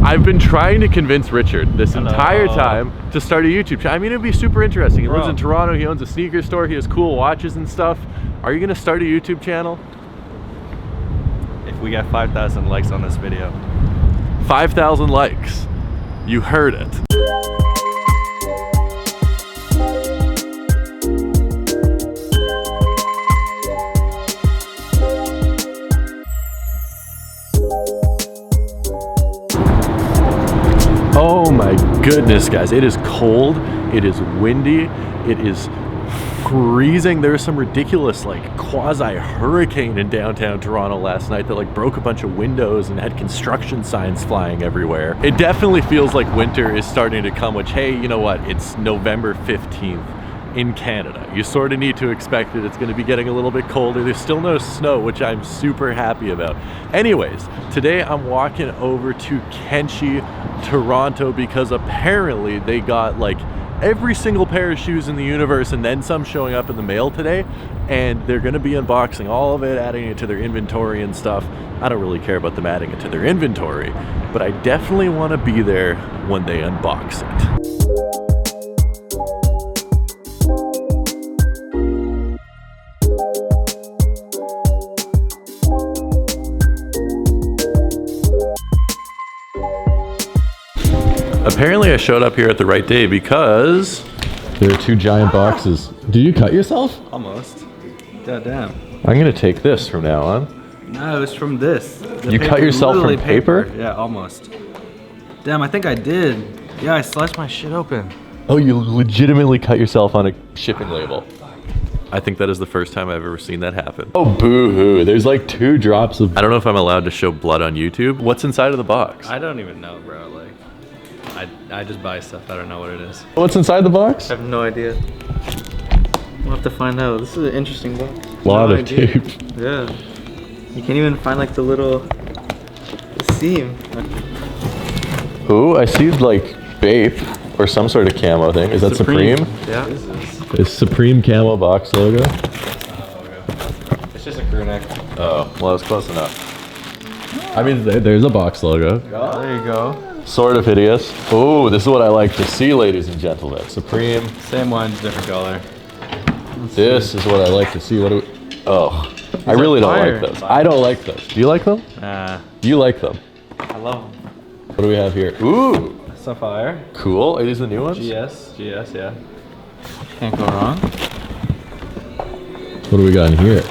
I've been trying to convince Richard this entire time to start a YouTube channel. I mean, it'd be super interesting. He lives in Toronto, he owns a sneaker store, he has cool watches and stuff. Are you gonna start a YouTube channel? If we get 5,000 likes on this video. 5,000 likes. You heard it. Oh my goodness, guys, it is cold, it is windy, it is freezing. There was some ridiculous like quasi-hurricane in downtown Toronto last night that like broke a bunch of windows and had construction signs flying everywhere. It definitely feels like winter is starting to come, which, hey, you know what, it's November 15th in Canada. You sort of need to expect it. It's going to be getting a little bit colder. There's still no snow, which I'm super happy about. Anyways, today I'm walking over to Kenshi Toronto because apparently they got like every single pair of shoes in the universe and then some showing up in the mail today, and they're going to be unboxing all of it, adding it to their inventory and stuff. I don't really care about them adding it to their inventory, but I definitely want to be there when they unbox it. Apparently I showed up here at the right day because there are two giant boxes. Did you cut yourself? Almost. God damn. I'm gonna take this from now on. No, it was from this. You cut yourself from paper? Yeah, almost. Damn, I think I did. Yeah, I sliced my shit open. Oh, you legitimately cut yourself on a shipping label. I think that is the first time I've ever seen that happen. Oh, boo-hoo. There's like 2 drops of... I don't know if I'm allowed to show blood on YouTube. What's inside of the box? I don't even know, bro. Like, I just buy stuff. I don't know what it is. What's inside the box? I have no idea. We'll have to find out. This is an interesting box. Lot of tape. Yeah. You can't even find like the little seam. Ooh, I see like Bape or some sort of camo thing. Is that Supreme? Yeah. Is Supreme camo box logo? It's just a crew neck. Oh, well, that's close enough. I mean, there's a box logo. Oh, there you go. Sort of hideous. Oh, this is what I like to see, ladies and gentlemen. Supreme. Same one, different color. This is what I like to see. What do we... Oh, I really don't like those. I don't like those. Do you like them? You like them? I love them. What do we have here? Ooh. Sapphire. Cool. Are these the new ones? GS, yeah. Can't go wrong. What do we got in here?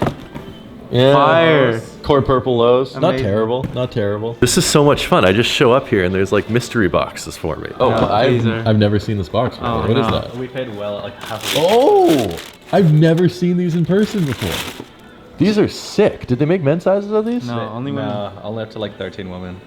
Yeah. Fire. Core purple lows. Amazing. Not terrible. Not terrible. This is so much fun. I just show up here and there's like mystery boxes for me. Oh, no, I've never seen this box before. What is that? We paid well at like half a Oh! I've never seen these in person before. These are sick. Did they make men's sizes of these? No, only up to like 13 women.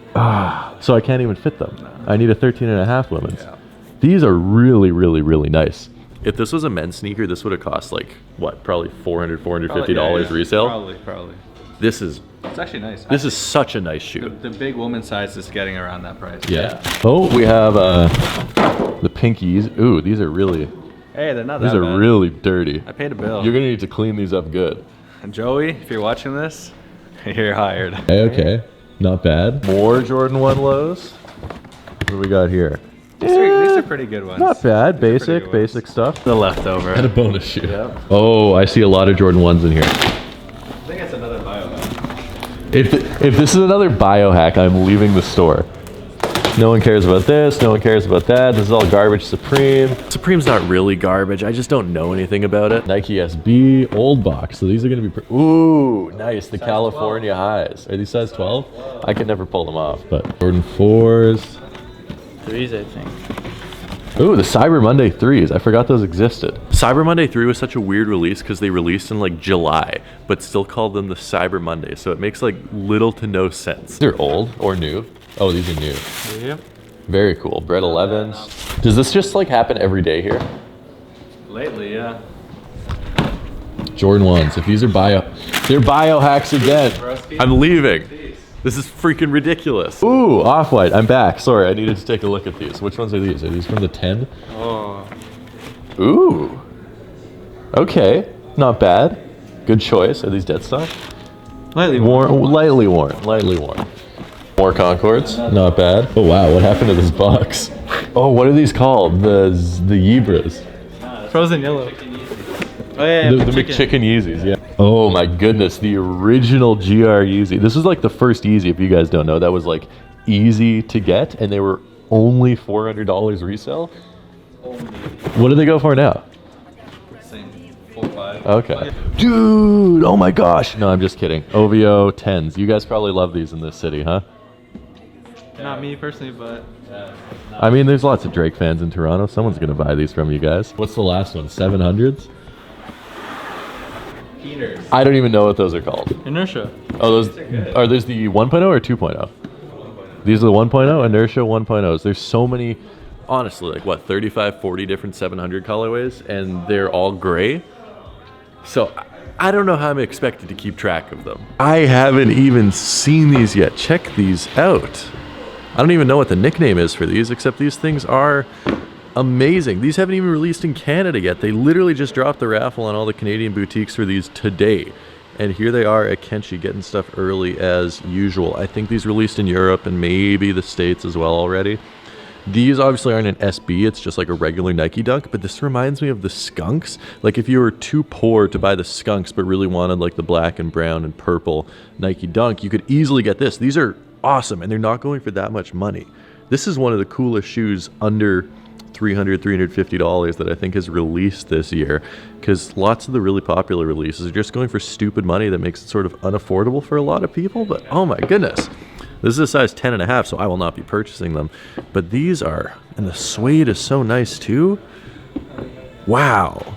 So I can't even fit them. No. I need a 13 and a half women's. Yeah. These are really, really, really nice. If this was a men's sneaker, this would have cost like, what, probably $400, $450 resale? Probably. This is... It's actually nice. This is such a nice shoe. The big woman size is getting around that price. Yeah. Oh, we have the pinkies. Ooh, these are really... Hey, they're not that bad. These are really dirty. I paid a bill. You're going to need to clean these up good. And Joey, if you're watching this, you're hired. Okay. Not bad. More Jordan 1 lows. What do we got here? These are pretty good ones. Not bad. Basic stuff. The leftover. And a bonus shoe. Yep. Oh, I see a lot of Jordan 1s in here. I think it's another biohack. If this is another biohack, I'm leaving the store. No one cares about this. No one cares about that. This is all garbage Supreme. Supreme's not really garbage. I just don't know anything about it. Nike SB, old box. So these are going to be... Ooh, nice. The size California 12. Highs. Are these size 12? I could never pull them off, but... Jordan 4s. 3s, I think. Ooh, the Cyber Monday 3s. I forgot those existed. Cyber Monday 3 was such a weird release because they released in like July, but still called them the Cyber Monday. So it makes like little to no sense. They're old or new. Oh, these are new. Yeah. Very cool. Bread 11s. Does this just like happen every day here? Lately, yeah. Jordan 1s. If these are they're biohacks again. I'm leaving. This is freaking ridiculous. Ooh, Off-White. I'm back. Sorry, I needed to take a look at these. Which ones are these? Are these from the 10? Oh. Ooh. Okay. Not bad. Good choice. Are these dead stock? Lightly worn. Lightly worn. Lightly worn. More Concords, not bad. Oh wow, what happened to this box? Oh, what are these called? The Yebras. Frozen yellow. Oh yeah, The McChicken Yeezys, yeah. Oh my goodness, the original GR Yeezy. This was like the first Yeezy, if you guys don't know. That was like easy to get, and they were only $400 resale. What do they go for now? Same, 4 or 5. Okay. Dude, oh my gosh. No, I'm just kidding. Ovo Tens. You guys probably love these in this city, huh? Not me personally, but... I mean, there's lots of Drake fans in Toronto. Someone's going to buy these from you guys. What's the last one? 700s? Heaters. I don't even know what those are called. Inertia. Oh, those are those the 1.0 or 2.0? These are the 1.0, Inertia 1.0s. There's so many, honestly, like what, 35, 40 different 700 colorways, and they're all gray. So I don't know how I'm expected to keep track of them. I haven't even seen these yet. Check these out. I don't even know what the nickname is for these, except these things are amazing. These haven't even released in Canada yet. They literally just dropped the raffle on all the Canadian boutiques for these today. And here they are at Kenshi getting stuff early as usual. I think these released in Europe and maybe the States as well already. These obviously aren't an SB, it's just like a regular Nike Dunk, but this reminds me of the Skunks. Like if you were too poor to buy the Skunks but really wanted like the black and brown and purple Nike Dunk, you could easily get this. These are awesome, and they're not going for that much money. This is one of the coolest shoes under $300, $350 that I think is released this year, because lots of the really popular releases are just going for stupid money that makes it sort of unaffordable for a lot of people. But oh my goodness, this is a size 10.5, so I will not be purchasing them. But these are, and the suede is so nice too. Wow.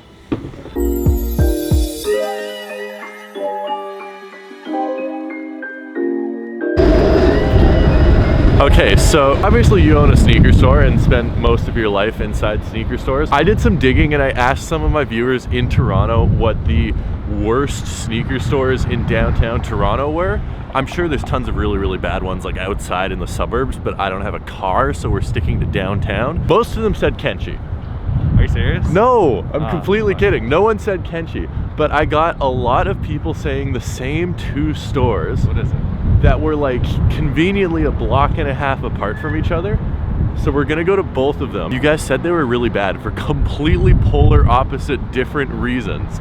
Okay, so obviously you own a sneaker store and spend most of your life inside sneaker stores. I did some digging and I asked some of my viewers in Toronto what the worst sneaker stores in downtown Toronto were. I'm sure there's tons of really, really bad ones like outside in the suburbs, but I don't have a car, so we're sticking to downtown. Most of them said Kenshi. Are you serious? No, I'm completely kidding. No one said Kenshi, but I got a lot of people saying the same two stores. What is it? That were like conveniently a block and a half apart from each other. So we're gonna go to both of them. You guys said they were really bad for completely polar opposite different reasons.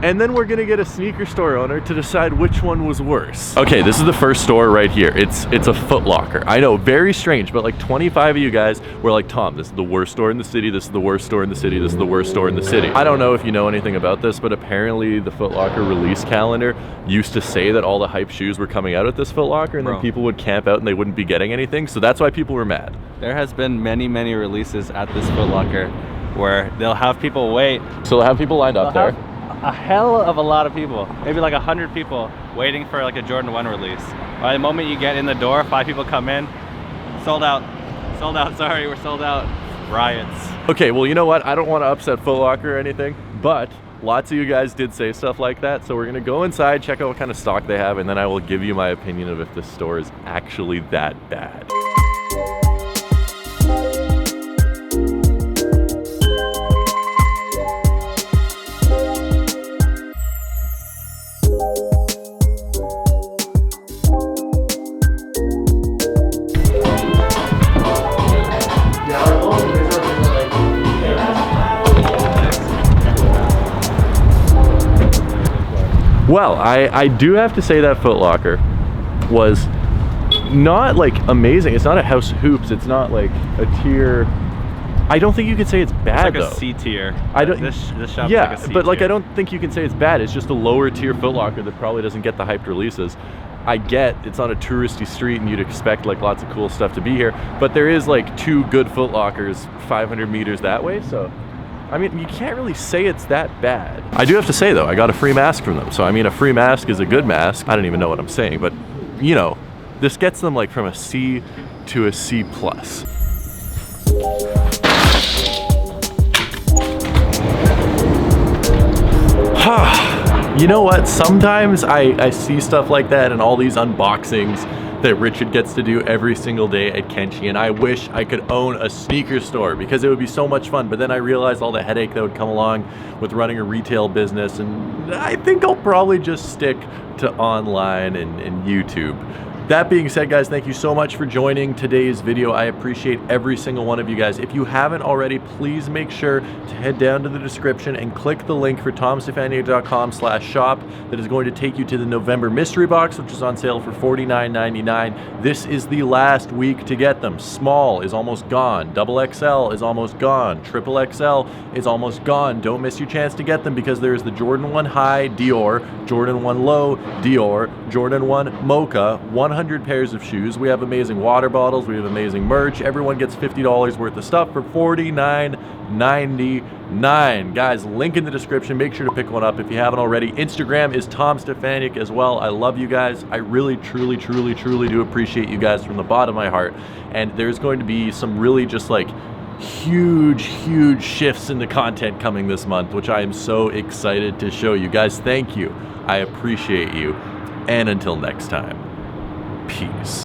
And then we're gonna get a sneaker store owner to decide which one was worse. Okay, this is the first store right here. It's a Foot Locker. I know, very strange, but like 25 of you guys were like, Tom, this is the worst store in the city, this is the worst store in the city, this is the worst store in the city. I don't know if you know anything about this, but apparently the Foot Locker release calendar used to say that all the hype shoes were coming out at this Foot Locker, and then people would camp out and they wouldn't be getting anything, so that's why people were mad. There has been many, many releases at this Foot Locker where they'll have people wait. So they'll have people lined up there. A hell of a lot of people, maybe like 100 people waiting for like a Jordan 1 release. By the moment you get in the door, 5 people come in, sold out, sorry, we're sold out. Riots. Okay, well, you know what? I don't want to upset Foot Locker or anything, but lots of you guys did say stuff like that, so we're gonna go inside, check out what kind of stock they have, and then I will give you my opinion of if this store is actually that bad. Well, I do have to say that Foot Locker was not like amazing. It's not a House of Hoops. It's not like a tier. I don't think you could say it's bad though. It's like a C tier. I don't. This shop's yeah, like a C but like tier. I don't think you can say it's bad. It's just a lower tier Foot Locker that probably doesn't get the hyped releases. I get it's on a touristy street and you'd expect like lots of cool stuff to be here, but there is like 2 good Foot Lockers 500 meters that way, so. I mean, you can't really say it's that bad. I do have to say though, I got a free mask from them. So I mean, a free mask is a good mask. I don't even know what I'm saying, but you know, this gets them like from a C to a C+. You know what? Sometimes I see stuff like that and all these unboxings that Richard gets to do every single day at Kenshi, and I wish I could own a sneaker store because it would be so much fun, but then I realized all the headache that would come along with running a retail business, and I think I'll probably just stick to online and YouTube. That being said, guys, thank you so much for joining today's video. I appreciate every single one of you guys. If you haven't already, please make sure to head down to the description and click the link for tomstefaniak.com/shop that is going to take you to the November mystery box, which is on sale for $49.99. This is the last week to get them. Small is almost gone. Double XL is almost gone. Triple XL is almost gone. Don't miss your chance to get them because there's the Jordan 1 High Dior, Jordan 1 Low Dior, Jordan 1 Mocha, 100 pairs of shoes. We have amazing water bottles. We have amazing merch. Everyone gets $50 worth of stuff for $49.99. Guys, link in the description. Make sure to pick one up if you haven't already. Instagram is Tom Stefaniak as well. I love you guys. I really, truly, truly, truly do appreciate you guys from the bottom of my heart. And there's going to be some really just like huge shifts in the content coming this month, which I am so excited to show you guys. Thank you. I appreciate you. And until next time, peace.